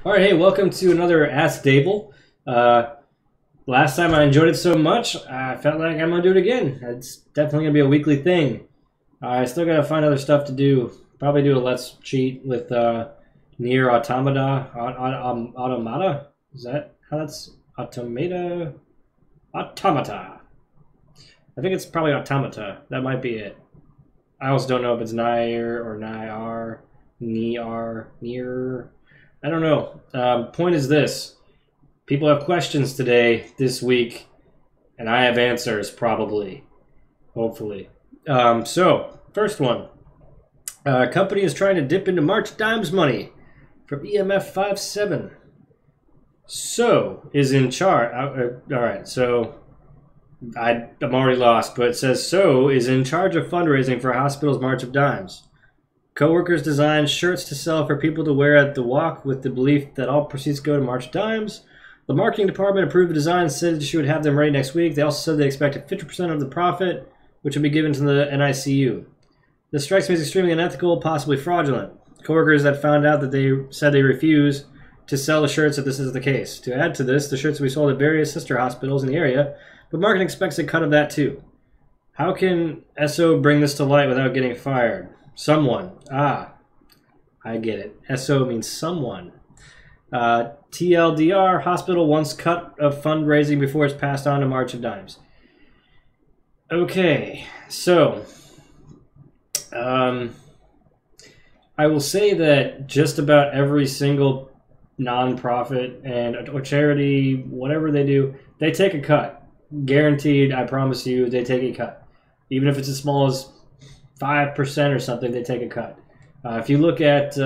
All right, hey, welcome to another Ask Davil. Last time I enjoyed it so much, I felt like I'm gonna do it again. It's definitely gonna be a weekly thing. I still gotta find other stuff to do. Probably do a Let's Cheat with Near Automata. Automata? Is that how that's Automata? Automata. I think it's probably Automata. That might be it. I also don't know if it's Nier or Niar, Near. I don't know. Point is this. People have questions today, this week, and I have answers, probably. Hopefully. So, first one. Company is trying to dip into March Dimes money from EMF 57. So is in charge. All right, so I'm already lost, but it says So is in charge of fundraising for hospital's March of Dimes. Coworkers designed shirts to sell for people to wear at the walk with the belief that all proceeds go to March Dimes. The marketing department approved the design and said she would have them ready next week. They also said they expected 50% of the profit, which would be given to the NICU. This strikes me as extremely unethical, possibly fraudulent. Coworkers that found out that they said they refuse to sell the shirts if this is the case. To add to this, the shirts will be sold at various sister hospitals in the area, but marketing expects a cut of that too. How can SO bring this to light without getting fired? Someone. Ah, I get it. SO means someone. TLDR, hospital wants cut of fundraising before it's passed on to March of Dimes. Okay, so I will say that just about every single nonprofit or charity, whatever they do, they take a cut. Guaranteed, I promise you, they take a cut. Even if it's as small as 5% or something, they take a cut. If you look at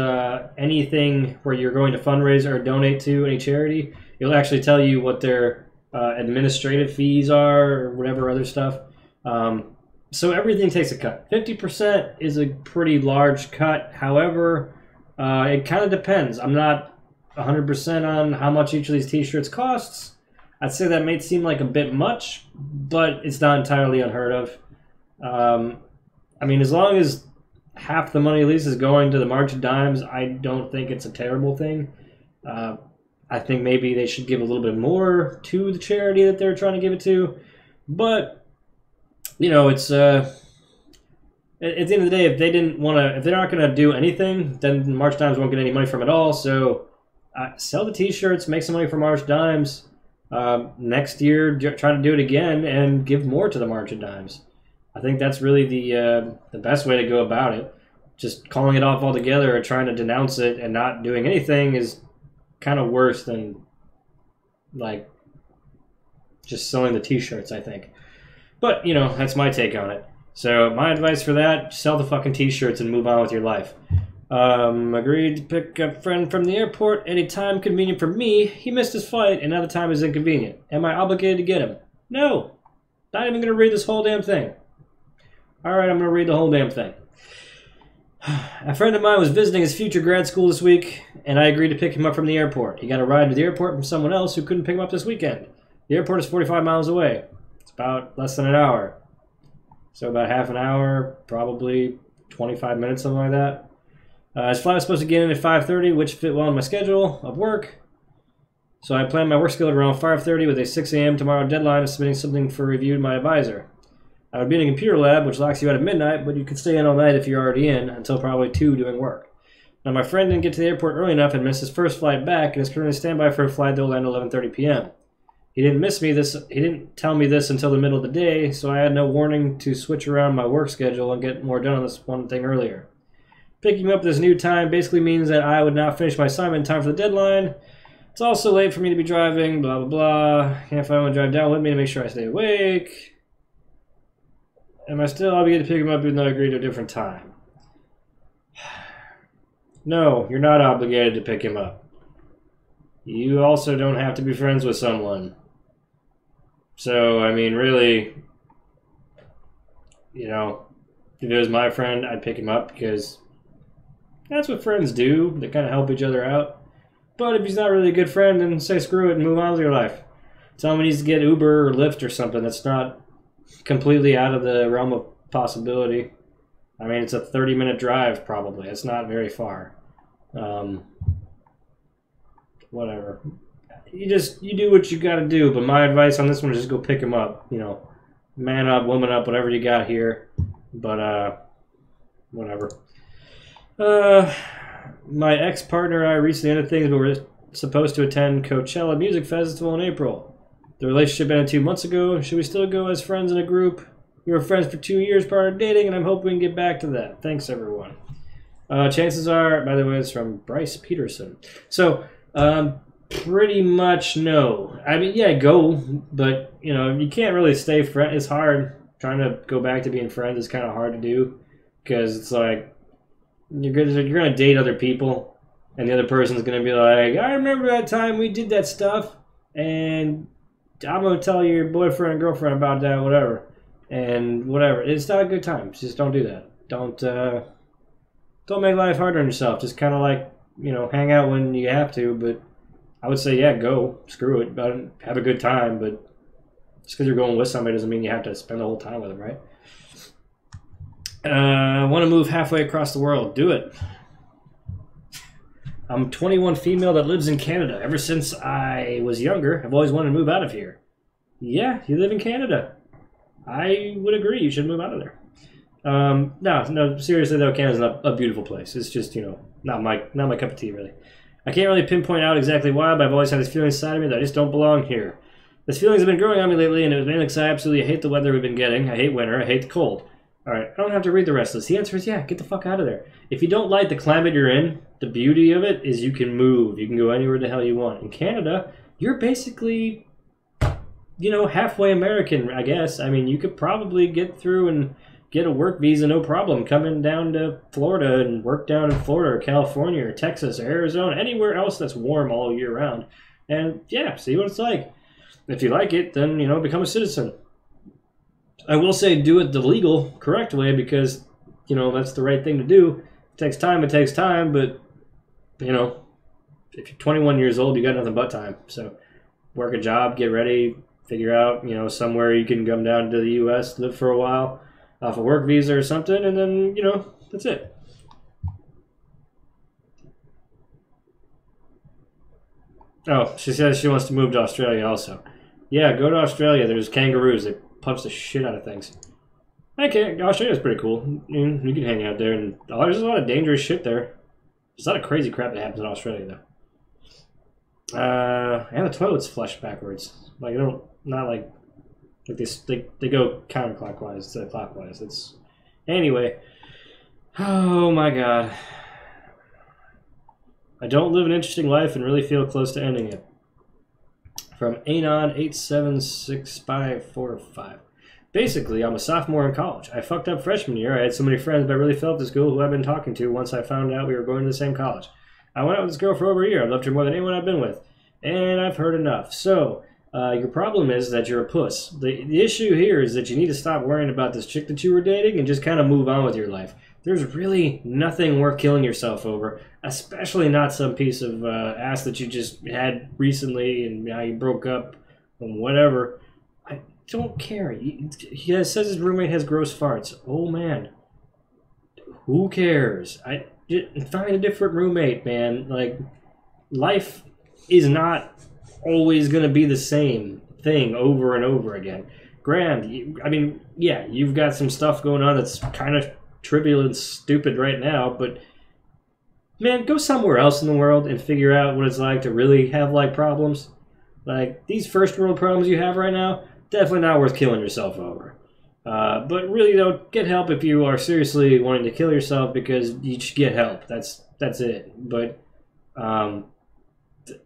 anything where you're going to fundraise or donate to any charity, it'll actually tell you what their administrative fees are or whatever other stuff. So everything takes a cut. 50% is a pretty large cut. However, it kind of depends. I'm not 100% on how much each of these t-shirts costs. I'd say that may seem like a bit much, but it's not entirely unheard of. I mean, as long as half the money at least is going to the March of Dimes, I don't think it's a terrible thing. I think maybe they should give a little bit more to the charity that they're trying to give it to. But, you know, it's at the end of the day, if they're not going to do anything, then March Dimes won't get any money from it all. So sell the t-shirts, make some money for March Dimes. Next year, try to do it again and give more to the March of Dimes. I think that's really the best way to go about it. Just calling it off altogether or trying to denounce it and not doing anything is kind of worse than, like, just selling the t-shirts, I think. But, you know, that's my take on it. So my advice for that, sell the fucking t-shirts and move on with your life. Agreed to pick up a friend from the airport any time convenient for me. He missed his flight and now the time is inconvenient. Am I obligated to get him? No. Not even going to read this whole damn thing. Alright, I'm going to read the whole damn thing. A friend of mine was visiting his future grad school this week, and I agreed to pick him up from the airport. He got a ride to the airport from someone else who couldn't pick him up this weekend. The airport is 45 miles away. It's about less than an hour. So about half an hour, probably 25 minutes, something like that. His flight was supposed to get in at 5:30, which fit well in my schedule of work. So I planned my work schedule around 5:30 with a 6 a.m. tomorrow deadline of submitting something for review to my advisor. I would be in a computer lab, which locks you out at midnight, but you could stay in all night if you're already in, until probably 2 doing work. Now, my friend didn't get to the airport early enough and missed his first flight back, and is currently standby for a flight that will end at 11:30 p.m. He didn't tell me this until the middle of the day, so I had no warning to switch around my work schedule and get more done on this one thing earlier. Picking up this new time basically means that I would not finish my assignment in time for the deadline. It's also late for me to be driving, blah, blah, blah. Can't find anyone to drive down with me to make sure I stay awake. Am I still obligated to pick him up even though I agreed to a different time? No, you're not obligated to pick him up. You also don't have to be friends with someone. So, I mean, really, you know, if it was my friend, I'd pick him up because that's what friends do. They kind of help each other out. But if he's not really a good friend, then say screw it and move on with your life. Tell him he needs to get Uber or Lyft or something that's not completely out of the realm of possibility. I mean, it's a 30-minute drive, probably. It's not very far. whatever. You do what you got to do. But my advice on this one is just go pick him up. You know, man up, woman up, whatever you got here. But whatever. My ex-partner and I recently ended things, but we're supposed to attend Coachella Music Festival in April. The relationship ended 2 months ago. Should we still go as friends in a group? We were friends for 2 years prior to dating, and I'm hoping we can get back to that. Thanks, everyone. Chances are, by the way, it's from Bryce Peterson. So, pretty much no. I mean, yeah, go, but, you know, you can't really stay friends. It's hard. Trying to go back to being friends is kind of hard to do because it's like you're going to date other people, and the other person's going to be like, I remember that time we did that stuff, and I'm going to tell your boyfriend and girlfriend about that, whatever. And whatever. It's not a good time. Just don't do that. Don't make life harder on yourself. Just kind of like, you know, hang out when you have to, but I would say, yeah, go. Screw it. Have a good time, but just because you're going with somebody doesn't mean you have to spend the whole time with them, right? I want to move halfway across the world. Do it. I'm 21 female that lives in Canada. Ever since I was younger, I've always wanted to move out of here. Yeah, you live in Canada. I would agree. You should move out of there. No, seriously though, Canada's not a beautiful place. It's just, you know, not my cup of tea, really. I can't really pinpoint out exactly why, but I've always had this feeling inside of me that I just don't belong here. This feelings have been growing on me lately, and it was mainly because I absolutely hate the weather we've been getting. I hate winter. I hate the cold. All right, I don't have to read the rest of this. The answer is yeah, get the fuck out of there. If you don't like the climate you're in, the beauty of it is you can move. You can go anywhere the hell you want. In Canada, you're basically, you know, halfway American, I guess. I mean, you could probably get through and get a work visa, no problem, coming down to Florida and work down in Florida or California or Texas or Arizona, anywhere else that's warm all year round. And yeah, see what it's like. If you like it, then, you know, become a citizen. I will say do it the legal, correct way because, you know, that's the right thing to do. It takes time, but, you know, if you're 21 years old, you got nothing but time. So work a job, get ready, figure out, you know, somewhere you can come down to the U.S., live for a while off a work visa or something, and then, you know, that's it. Oh, she says she wants to move to Australia also. Yeah, go to Australia. There's kangaroos. They punch the shit out of things. Okay, Australia's pretty cool. You can hang out there, and there's a lot of dangerous shit there. There's a lot of crazy crap that happens in Australia, though. And the toilets flush backwards. Like, not like they go counterclockwise instead of clockwise. It's anyway. Oh my god. I don't live an interesting life and really feel close to ending it. From Anon876545. Basically, I'm a sophomore in college. I fucked up freshman year. I had so many friends, but I really felt this girl who I've been talking to once I found out we were going to the same college. I went out with this girl for over a year. I've loved her more than anyone I've been with. And I've heard enough. So, your problem is that you're a puss. The issue here is that you need to stop worrying about this chick that you were dating and just kind of move on with your life. There's really nothing worth killing yourself over, especially not some piece of ass that you just had recently and how you broke up and whatever. I don't care. He says his roommate has gross farts. Oh, man. Who cares? Find a different roommate, man. Like, life is not always going to be the same thing over and over again. Grand, I mean, yeah, you've got some stuff going on that's kind of trivial and stupid right now, but man, go somewhere else in the world and figure out what it's like to really have like problems. Like, these first world problems you have right now, definitely not worth killing yourself over. But really, though, get help if you are seriously wanting to kill yourself, because you should get help. That's it. But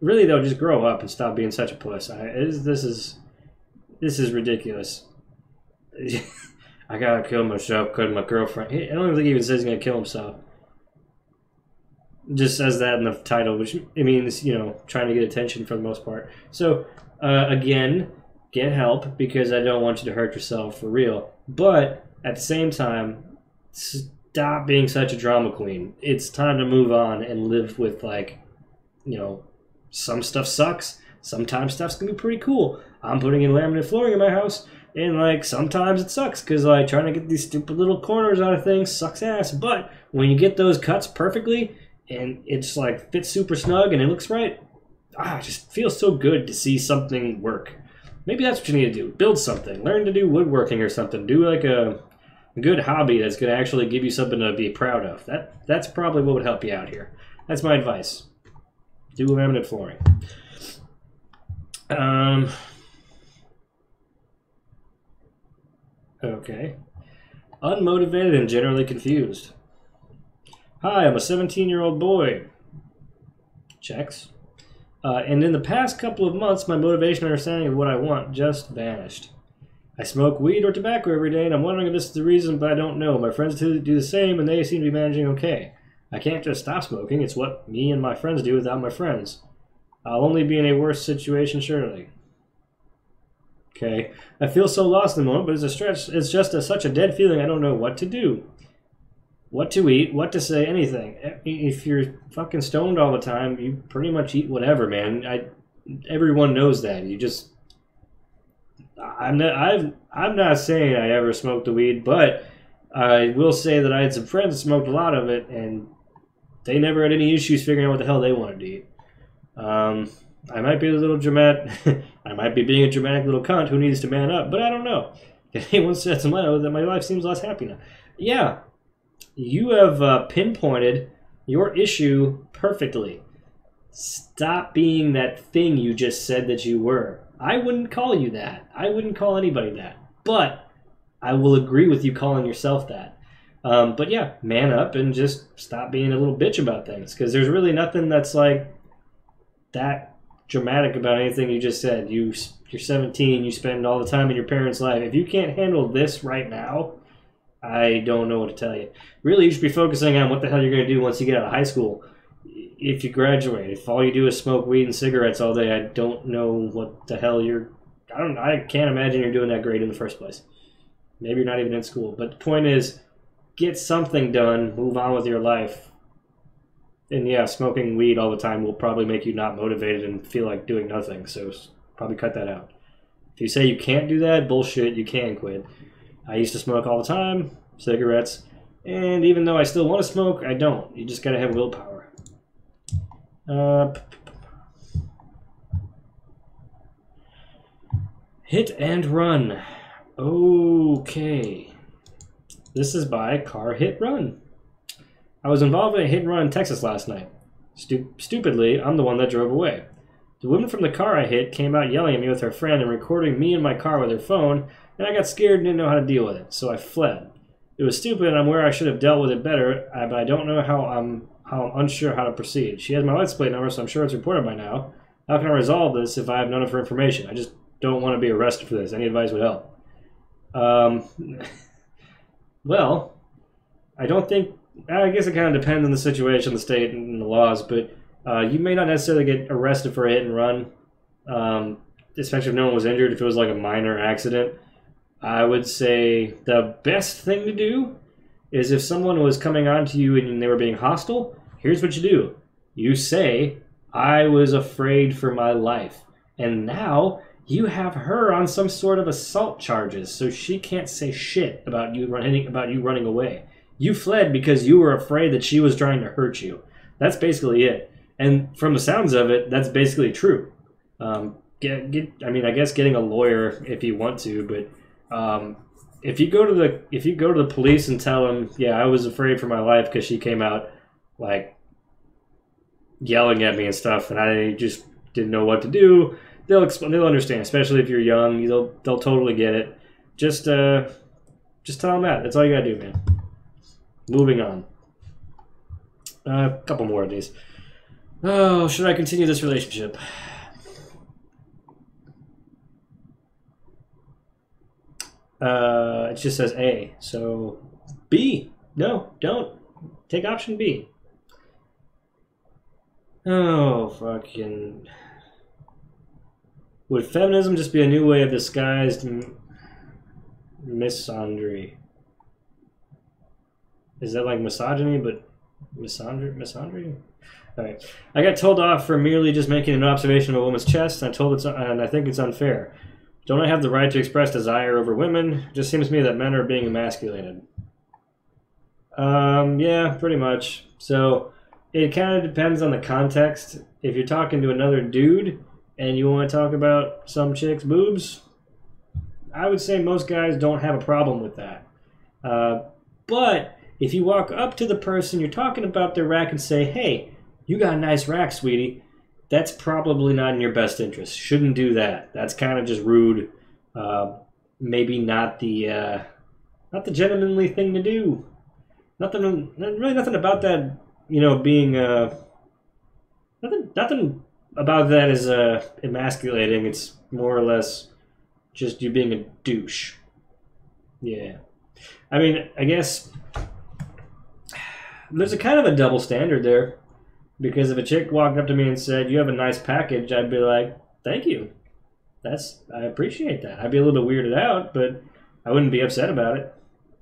really, though, just grow up and stop being such a puss. This is ridiculous. I gotta kill myself because my girlfriend. I don't even think he even says he's gonna kill himself. Just says that in the title, which it means, you know, trying to get attention for the most part. So, again, get help, because I don't want you to hurt yourself for real. But at the same time, stop being such a drama queen. It's time to move on and live with, like, you know, some stuff sucks. Sometimes stuff's gonna be pretty cool. I'm putting in laminate flooring in my house, and, like, sometimes it sucks because, like, trying to get these stupid little corners out of things sucks ass. But when you get those cuts perfectly and it's, like, fits super snug and it looks right, it just feels so good to see something work. Maybe that's what you need to do. Build something. Learn to do woodworking or something. Do like a good hobby that's going to actually give you something to be proud of. That's probably what would help you out here. That's my advice. Do laminate flooring. Okay. Unmotivated and generally confused. Hi, I'm a 17-year-old boy. Checks. And in the past couple of months, my motivation and understanding of what I want just vanished. I smoke weed or tobacco every day, and I'm wondering if this is the reason, but I don't know. My friends do the same, and they seem to be managing okay. I can't just stop smoking. It's what me and my friends do without my friends. I'll only be in a worse situation, surely. Okay. I feel so lost in the moment, but it's a stretch. It's just such a dead feeling. I don't know what to do. What to eat, what to say, anything. If you're fucking stoned all the time, you pretty much eat whatever, man. Everyone knows that. You just... I'm not saying I ever smoked the weed, but I will say that I had some friends that smoked a lot of it, and they never had any issues figuring out what the hell they wanted to eat. I might be a little dramatic. I might be being a dramatic little cunt who needs to man up, but I don't know. If anyone says to me that my life seems less happy now. Yeah, you have pinpointed your issue perfectly. Stop being that thing you just said that you were. I wouldn't call you that. I wouldn't call anybody that. But I will agree with you calling yourself that. But yeah, man up and just stop being a little bitch about things. Because there's really nothing that's like that dramatic about anything you just said. You're 17, you spend all the time in your parents' life. If you can't handle this right now, I don't know what to tell you. Really, you should be focusing on what the hell you're going to do once you get out of high school. If you graduate, if all you do is smoke weed and cigarettes all day, I don't know what the hell I can't imagine you're doing that great in the first place. Maybe you're not even in school. But the point is, get something done, move on with your life. And yeah, smoking weed all the time will probably make you not motivated and feel like doing nothing. So probably cut that out. If you say you can't do that, bullshit, you can quit. I used to smoke all the time, cigarettes. And even though I still want to smoke, I don't. You just got to have willpower. Hit and run. Okay. This is by Car Hit Run. I was involved in a hit and run in Texas last night. Stupidly, I'm the one that drove away. The woman from the car I hit came out yelling at me with her friend and recording me in my car with her phone, and I got scared and didn't know how to deal with it, so I fled. It was stupid and I'm where I should have dealt with it better, but I don't know how I'm unsure how to proceed. She has my license plate number, so I'm sure it's reported by now. How can I resolve this if I have none of her information? I just don't want to be arrested for this. Any advice would help. Well, I guess it kind of depends on the situation, the state, and the laws, but you may not necessarily get arrested for a hit and run, especially if no one was injured, if it was like a minor accident. I would say the best thing to do is if someone was coming on to you and they were being hostile, here's what you do. You say, I was afraid for my life. And now you have her on some sort of assault charges, so she can't say shit about you running away. You fled because you were afraid that she was trying to hurt you. That's basically it. And from the sounds of it, that's basically true. I guess getting a lawyer if you want to, but if you go to the police and tell them, yeah, I was afraid for my life because she came out like yelling at me and stuff, and I just didn't know what to do, they'll understand. Especially if you're young, they'll totally get it. Just tell them that. That's all you gotta do, man. Moving on. A couple more of these. Oh, should I continue this relationship? It just says A, so B. No, don't. Take option B. Oh, fucking... Would feminism just be a new way of disguised misandry? Is that like misogyny, but misandry? Alright. I got told off for merely just making an observation of a woman's chest, and I think it's unfair. Don't I have the right to express desire over women? It just seems to me that men are being emasculated. Yeah, pretty much. So, It kind of depends on the context. If you're talking to another dude and you want to talk about some chick's boobs, I would say most guys don't have a problem with that. But if you walk up to the person you're talking about their rack and say, hey, you got a nice rack, sweetie, that's probably not in your best interest. Shouldn't do that. That's kind of just rude. Maybe not the gentlemanly thing to do. Really nothing about that, being nothing about that is emasculating. It's more or less just you being a douche. Yeah. I mean, I guess there's a kind of a double standard there. Because if a chick walked up to me and said, you have a nice package, I'd be like, thank you. I appreciate that. I'd be a little bit weirded out, but I wouldn't be upset about it.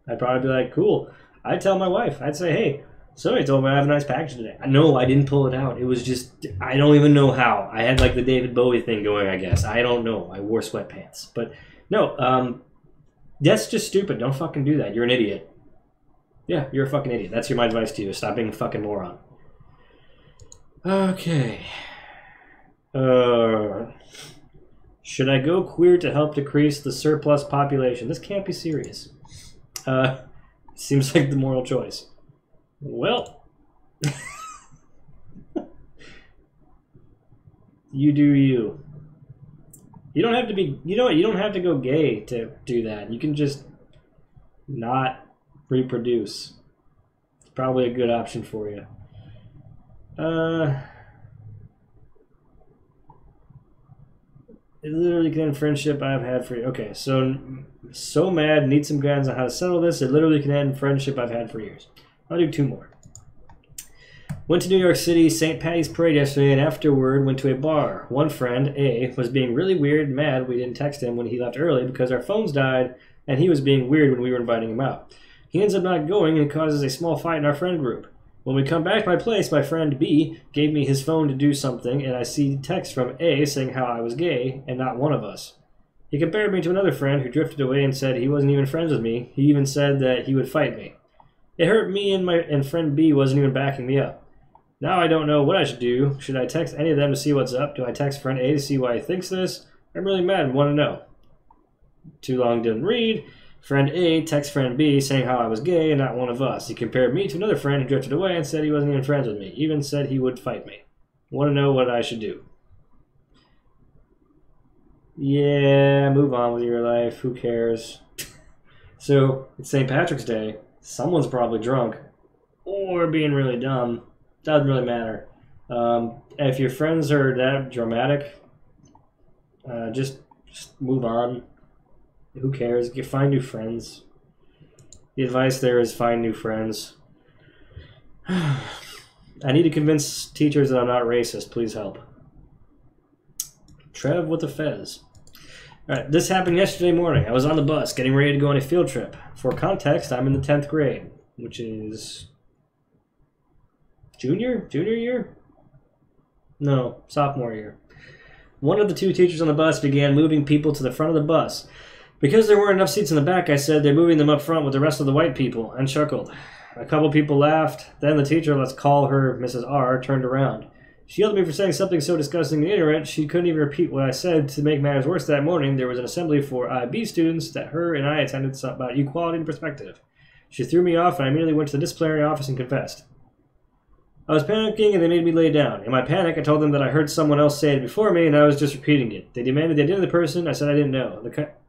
I'd probably be like, cool. I'd tell my wife. I'd say, hey, somebody told me I have a nice package today. No, I didn't pull it out. It was just, I don't even know how. I had like the David Bowie thing going, I guess. I don't know. I wore sweatpants. But no, that's just stupid. Don't fucking do that. You're an idiot. Yeah, you're a fucking idiot. That's my advice to you. Stop being a fucking moron. Okay. Should I go queer to help decrease the surplus population? This can't be serious. Seems like the moral choice. Well, you do you. You don't have to be, you don't have to go gay to do that. You can just not reproduce. It's probably a good option for you. It literally can end friendship I've had for you. Okay, so mad, need some guidance on how to settle this. It literally can end friendship I've had for years. I'll do 2 more. Went to New York City St. Patty's Parade yesterday, and afterward went to a bar. One friend, A, was being really weird and mad we didn't text him when he left early because our phones died, and he was being weird when we were inviting him out. He ends up not going and causes a small fight in our friend group. When we come back to my place, my friend B gave me his phone to do something, and I see text from A saying how I was gay and not one of us. He compared me to another friend who drifted away and said he wasn't even friends with me. He even said that he would fight me. It hurt me, and friend B wasn't even backing me up. Now I don't know what I should do. Should I text any of them to see what's up? Do I text friend A to see why he thinks this? I'm really mad and want to know. Too long didn't read. Friend A texts friend B saying how I was gay and not one of us. He compared me to another friend who drifted away and said he wasn't even friends with me. Even said he would fight me. Want to know what I should do. Yeah, move on with your life. Who cares? So, it's St. Patrick's Day. Someone's probably drunk. Or being really dumb. Doesn't really matter. If your friends are that dramatic, just move on. Who cares? You find new friends. The advice there is find new friends. I need to convince teachers that I'm not racist. Please help. Trev with the fez. Alright, this happened yesterday morning. I was on the bus getting ready to go on a field trip. For context, I'm in the 10th grade, which is junior year? No, sophomore year. One of the 2 teachers on the bus began moving people to the front of the bus. Because there weren't enough seats in the back, I said they're moving them up front with the rest of the white people, and chuckled. A couple people laughed. Then the teacher, let's call her Mrs. R, turned around. She yelled at me for saying something so disgusting and ignorant she couldn't even repeat what I said. To make matters worse, that morning there was an assembly for IB students that her and I attended about equality and perspective. She threw me off, and I immediately went to the disciplinary office and confessed. I was panicking, and they made me lay down. In my panic, I told them that I heard someone else say it before me, and I was just repeating it. They demanded the identity of the person. I said I didn't know.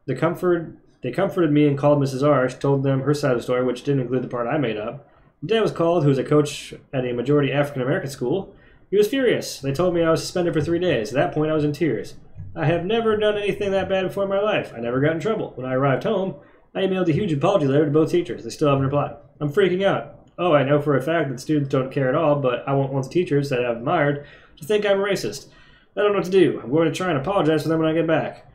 They comforted me and called Mrs. R. She told them her side of the story, which didn't include the part I made up. Dad was called, who was a coach at a majority African-American school. He was furious. They told me I was suspended for 3 days. At that point, I was in tears. I have never done anything that bad before in my life. I never got in trouble. When I arrived home, I emailed a huge apology letter to both teachers. They still haven't replied. I'm freaking out. Oh, I know for a fact that students don't care at all, but I won't want the teachers that I've admired to think I'm racist. I don't know what to do. I'm going to try and apologize for them when I get back.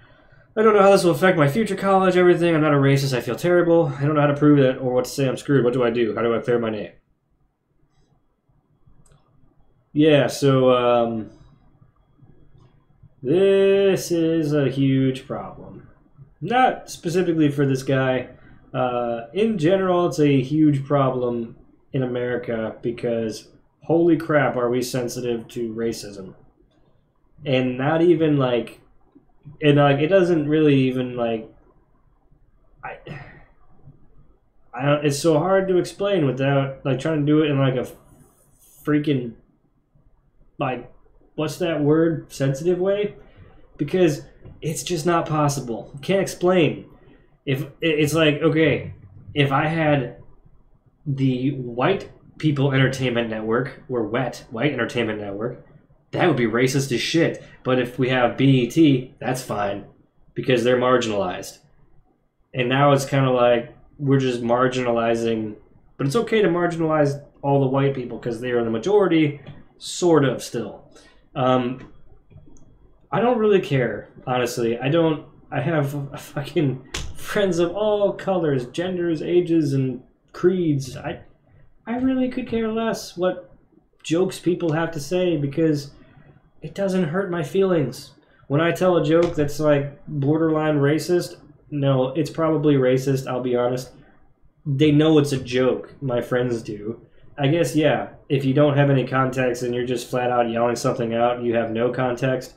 I don't know how this will affect my future college, everything. I'm not a racist. I feel terrible. I don't know how to prove it or what to say. I'm screwed. What do I do? How do I clear my name? Yeah, so, this is a huge problem. Not specifically for this guy. In general, it's a huge problem in America because holy crap, are we sensitive to racism? And not even like, and like it doesn't really even like, I don't, it's so hard to explain without like trying to do it in like a freaking like what's that word, sensitive way, because it's just not possible. You can't explain. If it's like, okay, if I had the white people entertainment network, or white entertainment network, that would be racist as shit. But if we have BET, that's fine because they're marginalized. And now it's kind of like we're just marginalizing, but it's okay to marginalize all the white people because they are the majority, sort of still. I don't really care, honestly. I don't. I have fucking friends of all colors, genders, ages, and creeds. I really could care less what jokes people have to say because it doesn't hurt my feelings. When I tell a joke that's like borderline racist, no, it's probably racist, I'll be honest. They know it's a joke, my friends do. I guess, yeah, if you don't have any context and you're just flat out yelling something out and you have no context,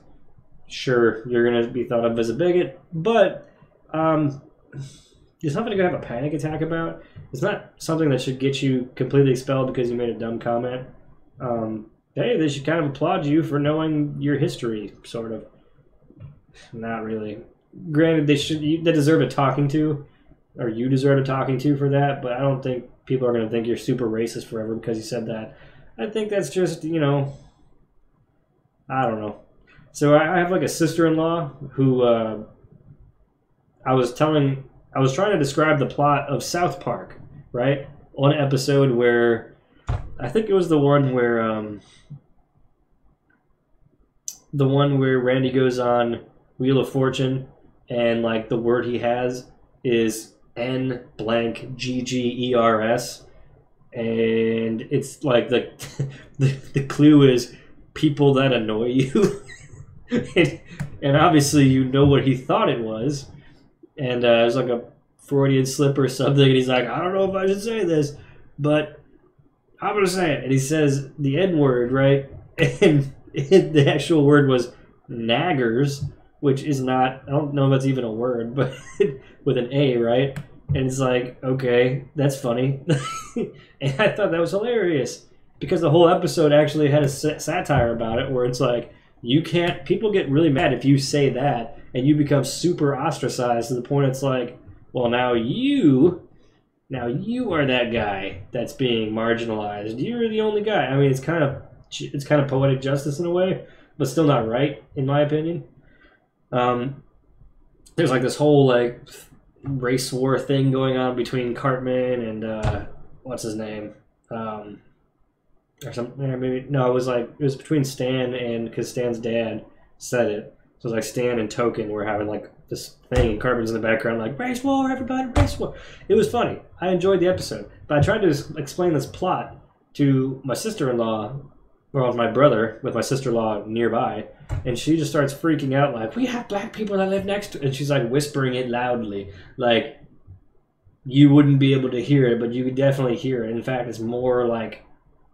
sure, you're going to be thought of as a bigot. But it's nothing to have a panic attack about. It's not something that should get you completely expelled because you made a dumb comment. Hey, they should kind of applaud you for knowing your history, sort of. Not really. Granted, they deserve a talking to, or you deserve a talking to for that, but I don't think people are going to think you're super racist forever because you said that. I think that's just, I don't know. So I have like a sister-in-law who I was trying to describe the plot of South Park, right? One episode where, I think it was the one where Randy goes on Wheel of Fortune and like the word he has is N blank GGERS, and it's like the clue is people that annoy you. and obviously you know what he thought it was, and it was like a Freudian slip or something, and he's like, I don't know if I should say this, but I'm gonna say it. And he says the N word, right? And the actual word was naggers, which is not, I don't know if that's even a word, but with an A, right? And it's like, okay, that's funny. And I thought that was hilarious because the whole episode actually had a satire about it where it's like, people get really mad if you say that and you become super ostracized to the point it's like, well, now you are that guy that's being marginalized. You're the only guy. I mean, it's kind of poetic justice in a way, but still not right, in my opinion. There's like this whole like race war thing going on between Cartman and what's his name, or something. Maybe no, it was between Stan and because Stan's dad said it. So it was like Stan and Token were having like this thing, and Cartman's in the background like race war, everybody, race war. It was funny. I enjoyed the episode, but I tried to explain this plot to my sister-in-law. Well, with my brother, with my sister-in-law nearby, and she just starts freaking out like, we have black people that live next to, and she's like whispering it loudly, like you wouldn't be able to hear it, but you could definitely hear it. In fact, it's more like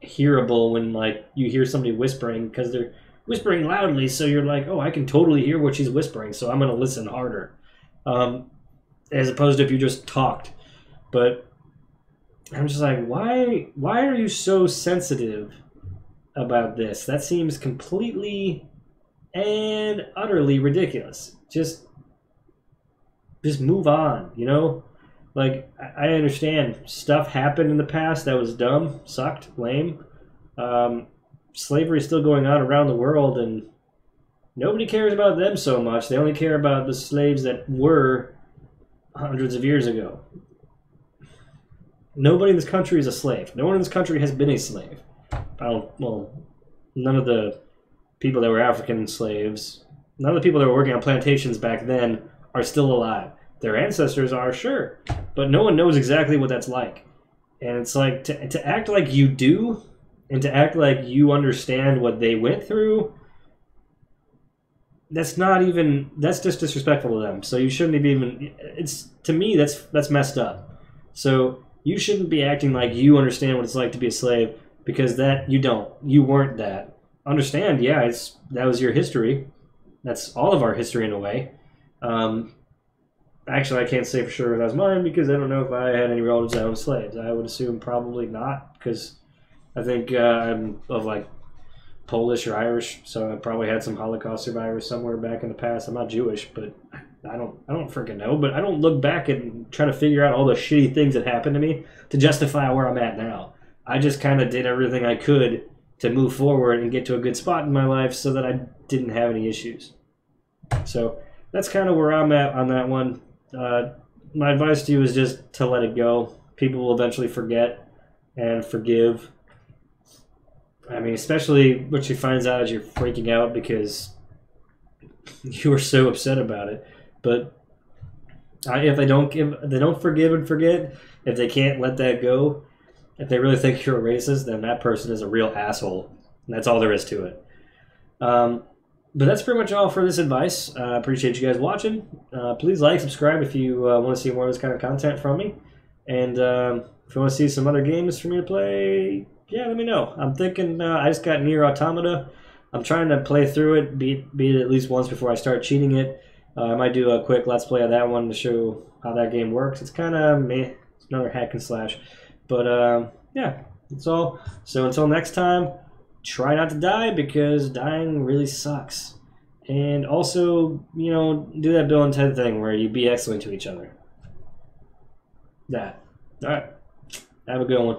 hearable when like you hear somebody whispering because they're whispering loudly, so you're like, oh, I can totally hear what she's whispering, so I'm going to listen harder, as opposed to if you just talked. But I'm just like, why are you so sensitive about this? That seems completely and utterly ridiculous. Just move on, Like, I understand stuff happened in the past that was dumb, sucked, lame. Slavery is still going on around the world, and nobody cares about them so much. They only care about the slaves that were hundreds of years ago. Nobody in this country is a slave. No one in this country has been a slave. None of the people that were African slaves, none of the people that were working on plantations back then are still alive. Their ancestors are, sure, but no one knows exactly what that's like. And it's like, to act like you do, and to act like you understand what they went through, that's just disrespectful to them. So you shouldn't even, to me, that's messed up. So you shouldn't be acting like you understand what it's like to be a slave because that you don't. You weren't that. Understand? Yeah, that was your history. That's all of our history in a way. Actually, I can't say for sure that was mine because I don't know if I had any relatives that owned slaves. I would assume probably not because I think I'm of like Polish or Irish, so I probably had some Holocaust survivors somewhere back in the past. I'm not Jewish, but I don't freaking know. But I don't look back and try to figure out all the shitty things that happened to me to justify where I'm at now. I just kind of did everything I could to move forward and get to a good spot in my life so that I didn't have any issues. So that's kind of where I'm at on that one. My advice to you is just to let it go. People will eventually forget and forgive. I mean, especially when she finds out as you're freaking out because you were so upset about it. But if they don't forgive and forget, if they can't let that go, if they really think you're a racist, then that person is a real asshole. And that's all there is to it. But that's pretty much all for this advice. I appreciate you guys watching. Please like, subscribe if you want to see more of this kind of content from me. And if you want to see some other games for me to play, yeah, let me know. I'm thinking I just got Nier Automata. I'm trying to play through it, beat it at least once before I start cheating it. I might do a quick Let's Play of that one to show how that game works. It's kind of meh. It's another hack and slash. But yeah, that's all. So until next time, try not to die because dying really sucks. And also, you know, do that Bill and Ted thing where you be excellent to each other. That. All right. Have a good one.